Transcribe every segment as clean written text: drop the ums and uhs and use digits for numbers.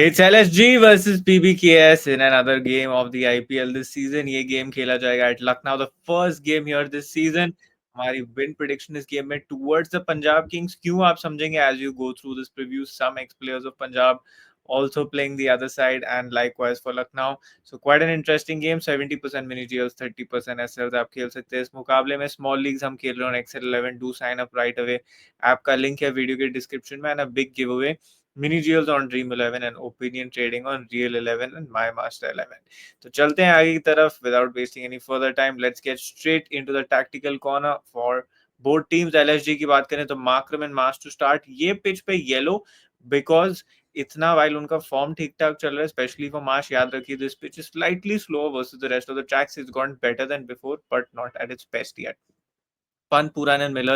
It's LSG versus PBKS in another game of the IPL this season. ये game खेला जाएगा at Lucknow. The first game here this season. हमारी win prediction इस game में towards the Punjab Kings. क्यों आप समझेंगे as you go through this preview. Some ex-players of Punjab also playing the other side and likewise for Lucknow. So quite an interesting game. 70% mini GLs, 30% SLs आप खेल सकते हैं इस मुकाबले में. Small leagues हम खेल रहे हैं XL 11. Do sign up right away. App का लिंक है वीडियो के डिस्क्रिप्शन में and a big giveaway. Mini GLs on Dream 11 and opinion trading on Real 11 and My Master 11. तो चलते हैं आगे की तरफ. Without wasting any further time, let's get straight into the tactical corner for both teams. LSG की बात करें तो Markram and Marsh to start. ये पिच पे येलो because इतना while उनका फॉर्म ठीक ठाक चल रहा है, स्पेशली फॉर मार्श. याद रखिए this pitch is slightly slow versus the rest of the tracks. It's gone better than before but not at its best yet. Pant, Pooran and Miller,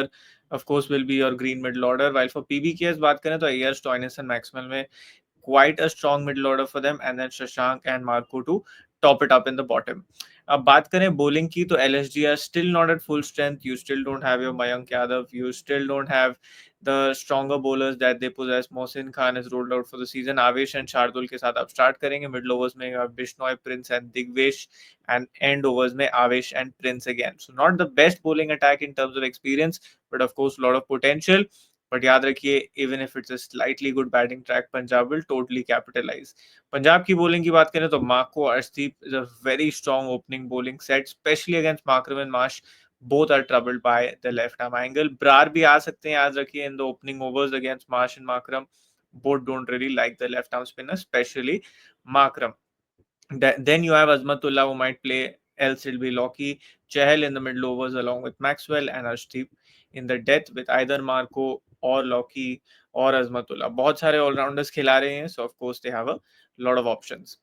of course, will be your green middle order. While for PBKs बात करें तो Ayers, Stoinis and Maxwell में quite a strong middle order for them, and then Shashank and Marco to top it up in the bottom. अब बात करें bowling की तो LSG are still not at full strength. You still don't have your Mayank Yadav. You still don't have the stronger bowlers that they possess. Mohsin Khan is rolled out for the season. Avesh and Shardul के साथ आप start करेंगे. Middle overs में Bishnoi, Prince and Digvesh, and end overs में Avesh and Prince again. So not the best bowling attack in terms of experience, but of course a lot of potential. But याद रखिए even if it's a slightly good batting track, Punjab will totally capitalise. Punjab की bowling की बात करें तो Marco, Arshdeep is a very strong opening bowling set, specially against Markram and Marsh. Both are troubled by the left arm angle. Brar भी आ सकते हैं, याद रखिए, in the opening overs against Marsh and Markram. Both don't really like the left arm spinner, specially Markram. Then you have Azmatullah who might play, else it'll be Lockie. Chahal in the middle overs along with Maxwell, and Arshdeep in the death with either Marco or Lockie or Azmatullah. बहुत सारे all-rounders खिला रहे हैं, so of course they have a lot of options.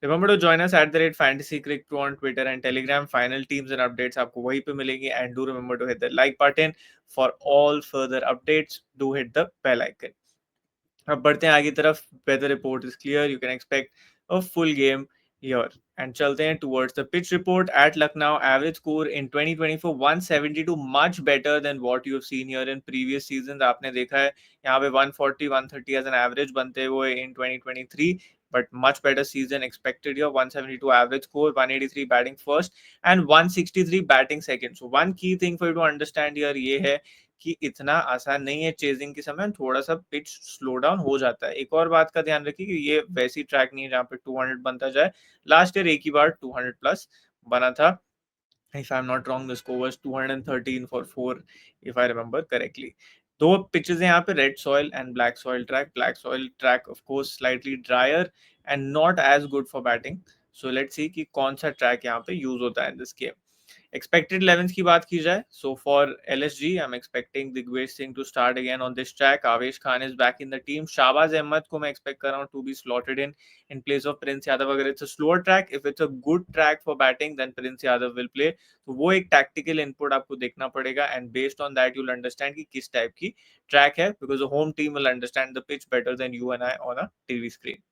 Remember to join us at the rate Fantasy Crick 2 on Twitter and Telegram. Final teams and updates आपको वहीं पे मिलेंगे, and do remember to hit the like button for all further updates. Do hit the bell icon. अब बढ़ते हैं आगे तरफ. Weather report is clear, you can expect a full game here. And चलते हैं towards the pitch report. At Lucknow, average score in 2024 172, much better than what you have seen here in previous seasons. आपने देखा है यहाँ पे 140 130 as an average बनते हुए इन 2023, but much better season expected here. 172 average score, 183 batting first and 163 batting second. So one key thing for you to understand here ये है कि इतना आसान नहीं है चेजिंग के समय, थोड़ा सा पिच स्लो डाउन हो जाता है. एक और बात का ध्यान रखिए कि ये वैसी ट्रैक नहीं है जहाँ पे 200 बनता जाए. लास्ट ईयर एक ही बार 200 प्लस बना था. If I'm not wrong, the score was 213 for 4, if I remember correctly. दो पिचेस हैं यहाँ पे, red soil and black soil track. Black soil track of course slightly dryer and not as good for batting. So let's see कि कौन सा track यहाँ पे use होता है in this game. Expected 11s की बात की जाए, so for LSG, I'm expecting Digvesh Singh to start again on this track. Avesh Khan is back in the team. Shahbaz Ahmed को मैं expect कर रहा हूँ to be slotted in place of Prince Yadav. अगर it's a slower track, if it's a good track for batting, then Prince Yadav will play. तो वो एक tactical input आपको देखना पड़ेगा, and based on that you'll understand कि किस type की track है, because the home team will understand the pitch better than you and I on a TV screen.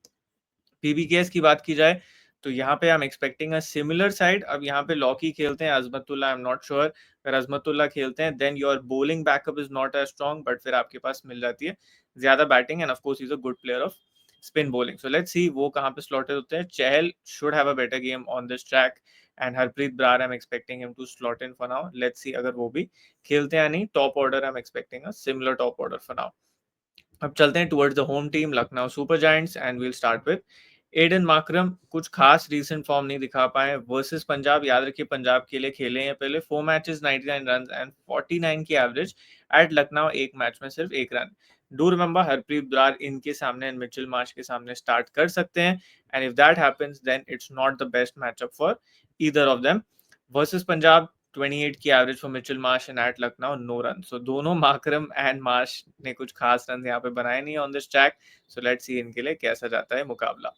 PBKS की बात की जाए तो यहाँ पे I am expecting a similar side. अब यहाँ पे लॉकी खेलते हैं, Azmatullah I am not sure. अगर अजमतुल्ला खेलते हैं then your bowling backup is not as strong, but फिर आपके पास मिल जाती है ज्यादा batting, and of course is a good player of spin bowling. So let's see वो कहाँ पे स्लॉटेड होते हैं. चहल should have a better game on this track, and Harpreet Brar I am expecting him to slot in for now. Let's see अगर वो भी खेलते हैं या नहीं. Top order I am expecting a similar top order for now. अब चलते हैं towards the home team Lucknow Super Giants, and we'll start with Aiden Markram. कुछ खास रीसेंट फॉर्म नहीं दिखा पाए वर्सेस पंजाब. याद रखिए पंजाब के लिए खेले हैं पहले 4 मैचेस, 99 रन एंड 49 की एवरेज. एट लखनऊ एक मैच में सिर्फ एक run. Do remember Harpreet Brar इनके सामने एंड मिचेल मार्श के सामने स्टार्ट कर सकते हैं, and if that happens then it's not the best matchup for either of them. Versus Punjab 28 की average for Mitchell Marsh and at Lucknow no run. So दोनों Markram and Marsh ने कुछ खास रन यहाँ पे बनाए नहीं on this track. So let's सी इनके लिए कैसा जाता है मुकाबला.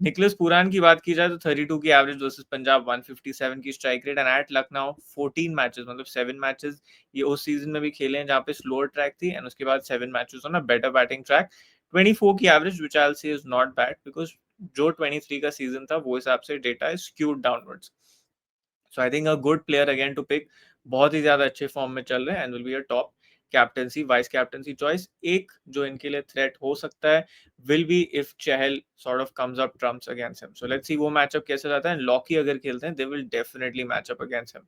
निकलस पुरान की बात की जाए तो 32 की एवरेज वर्सेस पंजाब, 157 की strike rate, and at Lucknow 14 matches, मतलब 7 मैचेस ये उस सीजन में भी खेले हैं जहाँ पे स्लोअर ट्रैक थी, एंड उसके बाद 7 matches on a better batting track. 24 की average which I will say is not bad, because जो 23 का सीजन था वो हिसाब से data is skewed downwards. So I think a good player again to pick. बहुत ही ज्यादा अच्छे फॉर्म में चल रहे हैं and will be a top captaincy vice captaincy choice, एक जो इनके लिए थ्रेट हो सकता है will B if Chahal sort of comes up trumps against him. So let's see वो मैचअप कैसे जाता है। लॉकी अगर खेलते हैं they will definitely match up against him.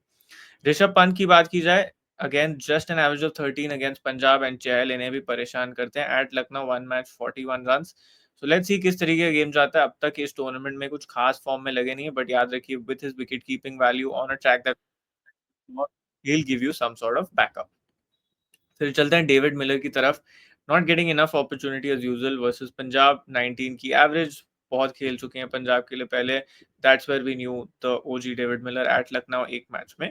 Rishabh Pant की बात की जाए, again just an average of 13 against Punjab and Chahal इन्हें भी परेशान करते हैं। At Lucknow one match 41 runs. So let's see किस तरीके का गेम जाता है। अब तक इस टूर्नामेंट में कुछ खास फॉर्म में लगे नहीं है, बट याद रखिए with his wicket keeping value on a track that he'll give you some sort of backup. फिर चलते हैं डेविड मिलर की तरफ। Not getting enough opportunity as usual versus Punjab. 19 की एवरेज, बहुत खेल चुके हैं पंजाब के लिए पहले। That's where we knew the OG David Miller. At Lucknow एक मैच में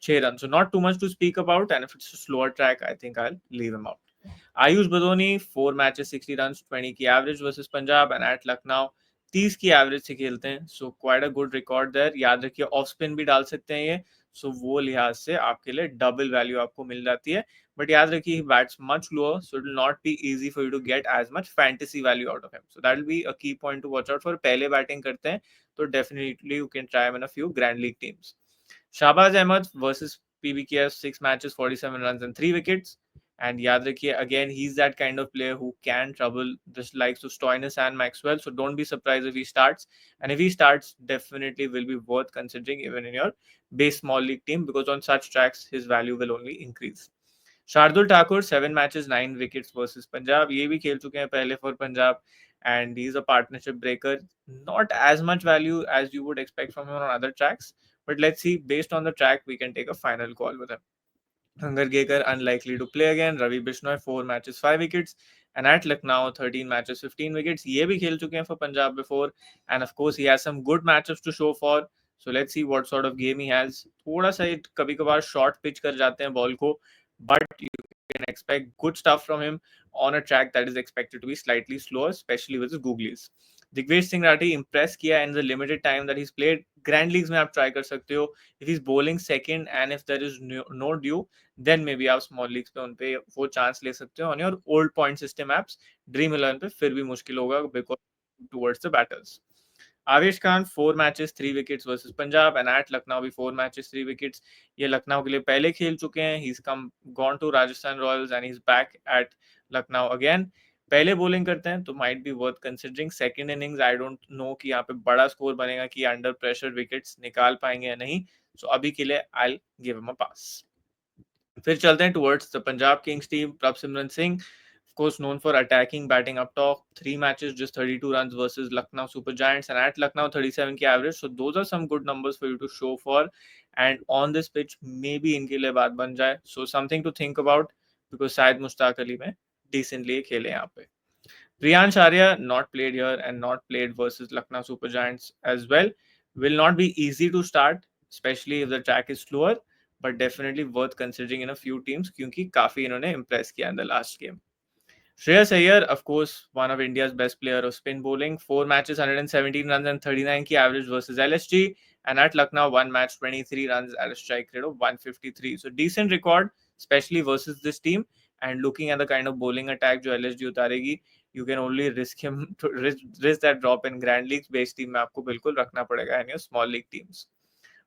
6 run, so not too much to speak about, and if it's slower track I think I will leave him out. Ayush Badoni 4 matches 60 run 20 की average versus Punjab and at Lucknow 30 की average से खेलते हैं, so quite a good record there. याद रखिए off spin भी डाल सकते हैं ये, सो वो लिहाज से आपके लिए डबल वैल्यू आपको मिल जाती है। But याद रखिए he bats much lower, so it will not be easy for you to get as much fantasy value out of him. So that will be a key point to watch out for. पहले batting करते हैं तो definitely you can try him in a few Grand League teams. Shahbaz Ahmed versus PBKF 6 matches 47 runs and 3 wickets. And याद रखिए again he's that kind of player who can trouble the likes of Stoinis and Maxwell. So don't be surprised if he starts. And if he starts, definitely will be worth considering even in your base small league team, because on such tracks his value will only increase. Shardul Thakur 7 matches 9 wickets versus Punjab, ये भी खेल चुके हैं पहले for Punjab and he is a partnership breaker. Not as much value as you would expect from him on other tracks, but let's see based on the track we can take a final call with him. Hangargekar unlikely to play again. Ravi Bishnoi 4 matches 5 wickets, and at Lucknow 13 matches 15 wickets. ये भी खेल चुके हैं for Punjab before, and of course he has some good matchups to show for. So let's see what sort of game he has. थोड़ा सा कभी कभार short pitch कर जाते हैं बॉल को, but you can expect good stuff from him on a track that is expected to be slightly slower, especially with his googlies. Digvesh Singh Rathi impress किया in the limited time that he's played. Grand Leagues में आप try कर सकते हो. If he's bowling second and if there is no due, then maybe आप small leagues पे उन पे वो chance ले सकते हो on your old point system apps. Dream 11 पे फिर भी मुश्किल होगा because towards the batters. Avesh Khan 4 matches 3 wickets versus Punjab and at Lucknow भी 4 मैचेस 3 विकेट्स। ये लखनऊ के लिए पहले खेल चुके हैं। He is come gone to Rajasthan Royals and he is back at Lucknow again. पहले बॉलिंग करते हैं तो might be worth considering. Second innings I don't know कि यहाँ पे बड़ा स्कोर बनेगा कि अंडर प्रेशर विकेट्स निकाल पाएंगे या नहीं, सो अभी के लिए आई गिव हिम अ पास। फिर चलते हैं towards the Punjab Kings team. Prabhsimran Singh, of course known for attacking, batting up top. 3 matches, just 32 runs versus Lucknow Super Giants, and at Lucknow 37 की average. So those are some good numbers for you to show for. And on this pitch, maybe इनके लिए बात बन जाए. So something to think about because शायद मुश्ताक अली में decently खेले यहाँ पे. Priyansh Arya not played here and not played versus Lucknow Super Giants as well. Will not be easy to start, especially if the track is slower, but definitely worth considering in a few teams क्योंकि काफी इन्होंने impress किया in the last game. Shreyas Iyer, of course, one of India's best player of spin bowling. 4 matches, 117 runs and 39 की average versus LSG. And at Lucknow, 1 match, 23 runs at a strike rate of 153. So decent record, especially versus this team. And looking at the kind of bowling attack जो LSG उतारेगी, you can only risk him to risk that drop in Grand Leagues. Base team में आपको बिल्कुल रखना पड़ेगा in your small league teams.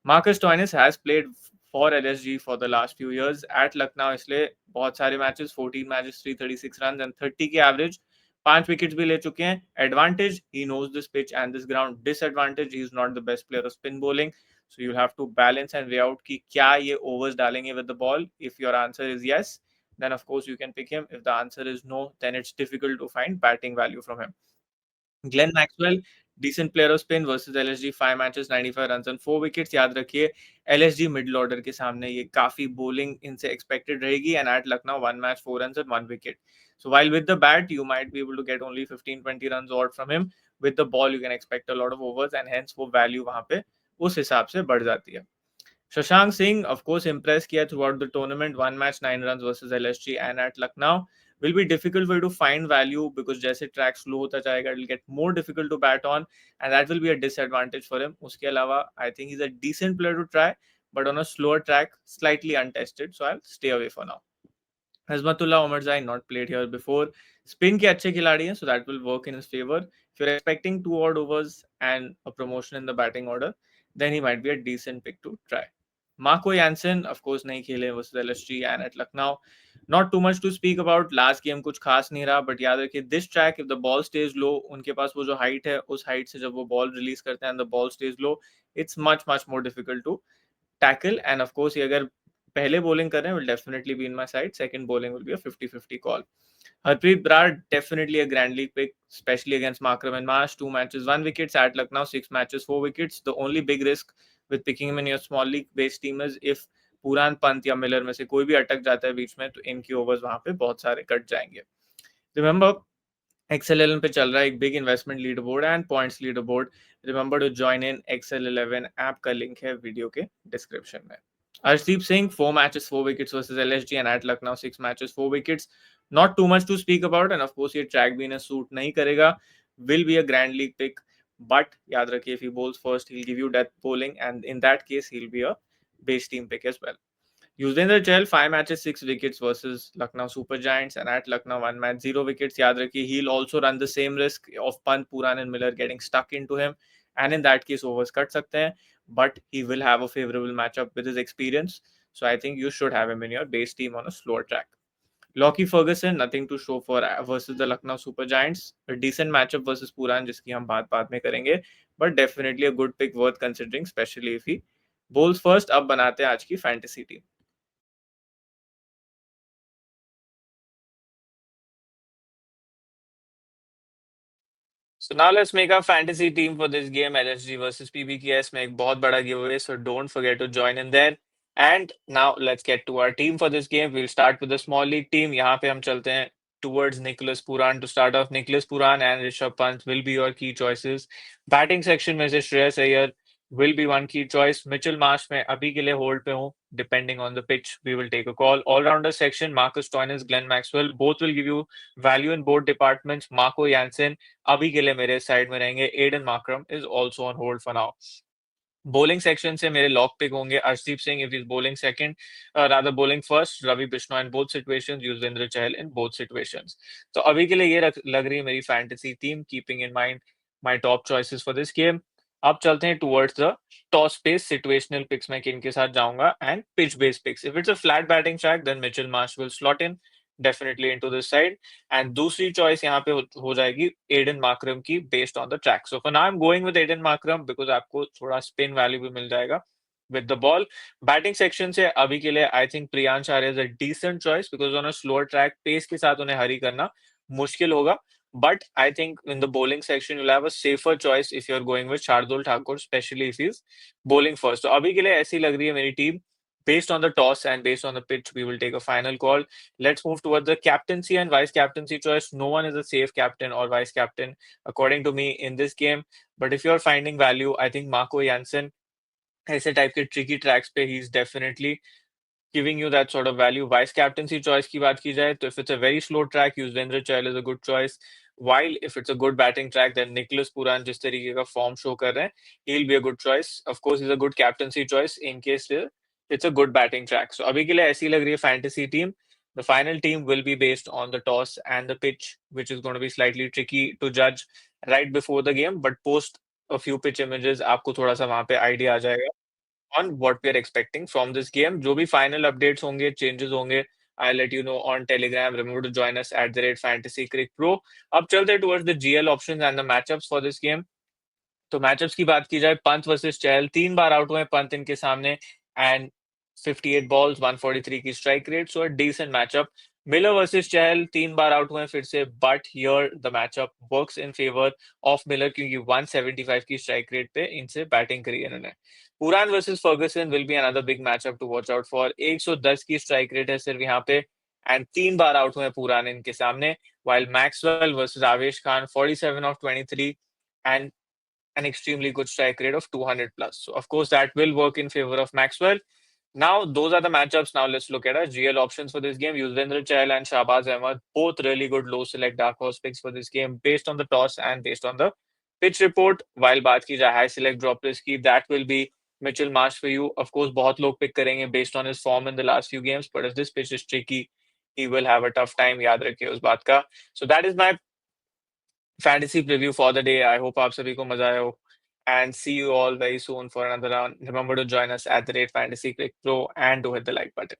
Marcus Stoinis has played for LSG for the last few years at Lucknow, इसलिए बहुत सारे matches 14 matches 336 run and 30 की average, 5 wickets भी ले चुके हैं। Advantage, he knows this pitch and this ground. Disadvantage, he is not the best player of spin bowling, so you'll have to balance and weigh out कि क्या ये overs डालेंगे with the ball. If your answer is yes, then of course you can pick him. If the answer is no, then it's difficult to find batting value from him. Glenn Maxwell, decent player of spin versus LSG, 5 matches, 95 runs and 4 wickets. याद रखिए LSG middle order के सामने ये काफी bowling इनसे expected रहेगी, and at Lucknow 1 match 4 runs and 1 wicket. So while with the bat you might be able to get only 15-20 runs odd from him, with the ball you can expect a lot of overs and hence वो value वहाँ पे उस हिसाब से बढ़ जाती है। Shashank Singh, of course, impressed किया throughout the tournament. 1 match, 9 runs versus LSG and at Lucknow. Will be difficult for you to find value because जैसे track slow होता जाएगा, it will get more difficult to bat on, and that will be a disadvantage for him. उसके अलावा, I think he's a decent player to try, but on a slower track, slightly untested, so I'll stay away for now. Hazmatullah Omarzai not played here before. Spin के अच्छे खिलाड़ी हैं, so that will work in his favor. If you're expecting 2 odd overs and a promotion in the batting order, then he might be a decent pick to try. Marco Jansen, of course, नहीं खेले versus LSG and at Lucknow. Not too much to speak about. Last game कुछ खास नहीं रहा, but याद रखिए this track if the ball stays low, उनके पास वो जो height है, उस height से जब वो ball release करते हैं and the ball stays low, it's much more difficult to tackle. And of course, ये अगर पहले bowling कर रहे हैं, will definitely be in my side. Second bowling will be a 50-50 call. Harpreet Brar, definitely a Grand League pick, especially against Markram and Marsh. 2 matches, 1 wicket at Lucknow, 6 matches, 4 wickets. The only big risk with picking him in your small league based team is if पुरान पंत या Miller में से कोई भी अटक जाता है बीच में तो इनकी ओवर्स वहां पे बहुत सारे कट जाएंगे. रिमेंबर XL11 पे चल रहा है एक big investment leader board and points leader board. Remember to join in. XL11 app का लिंक है वीडियो के डिस्क्रिप्शन में. Arshdeep Singh, 4 matches, 4 wickets versus LSG, and at Lucknow, 6 matches, 4 wickets. Not too much to speak about, and of course, ये track भी इन्हें suit नहीं करेगा. Will be a Grand League pick, but याद रखिए if he bowls first, he'll give you death bowling, and in that case, he'll be a base team pick as well. Yuzvendra Chahal, 5 matches, 6 wickets versus Lucknow Super Giants, and at Lucknow, 1 match, 0 wickets. याद रखिए he'll also run the same risk of Pant, Pooran, and Miller getting stuck into him, and in that case, overs cut सकते हैं. But he will have a favorable matchup with his experience. So I think you should have him in your base team on a slower track. Lockie Ferguson, nothing to show for versus the Lucknow Super Giants. A decent matchup versus Puran, जिसकी हम बात बाद में करेंगे. But definitely a good pick worth considering, especially if he bowls first. अब बनाते हैं आज की fantasy team. So now let's make our fantasy team for this game, LSG versus PBKS में एक बहुत बड़ा giveaway, so don't forget to join in there. And now let's get to our team for this game. We'll start with the small league team. यहाँ पे हम चलते हैं towards Nicholas Puran to start off. Nicholas Puran and Rishabh Pant will be your key choices. Batting section में से Shreyas Iyer will be one key choice. Mitchell Marsh में अभी के लिए hold पे हूँ. Depending on the pitch, we will take a call. All-rounder section, Marcus Stoinis, Glenn Maxwell, both will give you value in both departments. Marco Jansen अभी के लिए मेरे साइड में रहेंगे. Aiden Markram is also on hold for now. Bowling section से मेरे lock pick होंगे Arshdeep Singh if is bowling second, rather bowling first Ravi Bishnoi in both situations, Yuzvendra Chahal in both situations. तो अभी के लिए ये लग रही है मेरी fantasy team, keeping in mind my top choices for this game. अब चलते हैं towards the toss base situational picks में किन के साथ जाऊंगा and pitch base picks. If it's a flat batting track then Mitchell Marsh will slot in definitely into this side. And दूसरी choice यहाँ पे हो जाएगी एडन मार्करम की based on the track. So for now I am going with Aiden Markram because आपको थोड़ा spin value भी मिल जाएगा with the ball. Batting section से अभी के लिए I think Priyansh Arya is a decent choice because on a slower track pace के साथ उन्हें हरी करना मुश्किल होगा. But I think in the bowling section, you'll have a safer choice if you're going with Shardul Thakur, especially if he's bowling first. So अभी के लिए ऐसी लग रही है मेरी team. Based on the toss and based on the pitch, we will take a final call. Let's move towards the captaincy and vice captaincy choice. No one is a safe captain or vice captain, according to me, in this game. But if you're finding value, I think Marco Jansen, ऐसे type के tricky tracks पे he is definitely giving you that sort of value. Vice captaincy choice की बात की जाए तो if it's a very slow track, Yuzvendra Chahal is a good choice. While if it's a good batting track, then Nicholas Puran जिस तरीके का form show कर रहे हैं, he'll be a good choice. Of course, he's a good captaincy choice in case it's a good batting track. So अभी के लिए ऐसी लग रही है fantasy team. The final team will be based on the toss and the pitch, which is going to be slightly tricky to judge right before the game. But post a few pitch images, आपको थोड़ा सा वहाँ पे idea आ जाएगा on what we are expecting from this game. जो भी final updates होंगे, changes होंगे, I'll let you know on Telegram. Remember to join us at the rate Fantasy Crick Pro. अब चलते हैं towards the GL options and the matchups for this game. तो matchups की बात की जाए, पंत वर्सेस चहल 3 बार आउट हुए पंत इनके सामने एंड 58 बॉल्स 143 की strike rate, so a decent matchup. Miller versus Chahal 3 बार आउट हुए फिर से, but here the matchup works in favour of Miller क्योंकि 175 की स्ट्राइक रेट पे इनसे बैटिंग करी है इन्होंने. Pooran versus Ferguson will be another big matchup to watch out for. 110 की स्ट्राइक रेट है सिर्फ यहाँ पे एंड 3 बार आउट हुए पुरान इनके सामने. while मैक्सवेल वर्सेस आवेश Khan 47 of 23 and an extremely good strike rate of 200 plus. So of course that will work in favor of Maxwell. Now those are the matchups. Now let's look at our GL options for this game. Yuzvendra Chahal and Shahbaz Ahmed, both really good low select dark horse picks for this game based on the toss and based on the pitch report. While बात की जाए high select drop risk की, that will be Mitchell Marsh for you. Of course बहुत लोग pick करेंगे based on his form in the last few games, but if this pitch is tricky, he will have a tough time. याद रखिए उस बात का. So that is my fantasy preview for the day. I hope आप सभी को मजा आया हो. and see you all very soon for another round. Remember to join us at the rate Fantasy Click Pro and to hit the like button.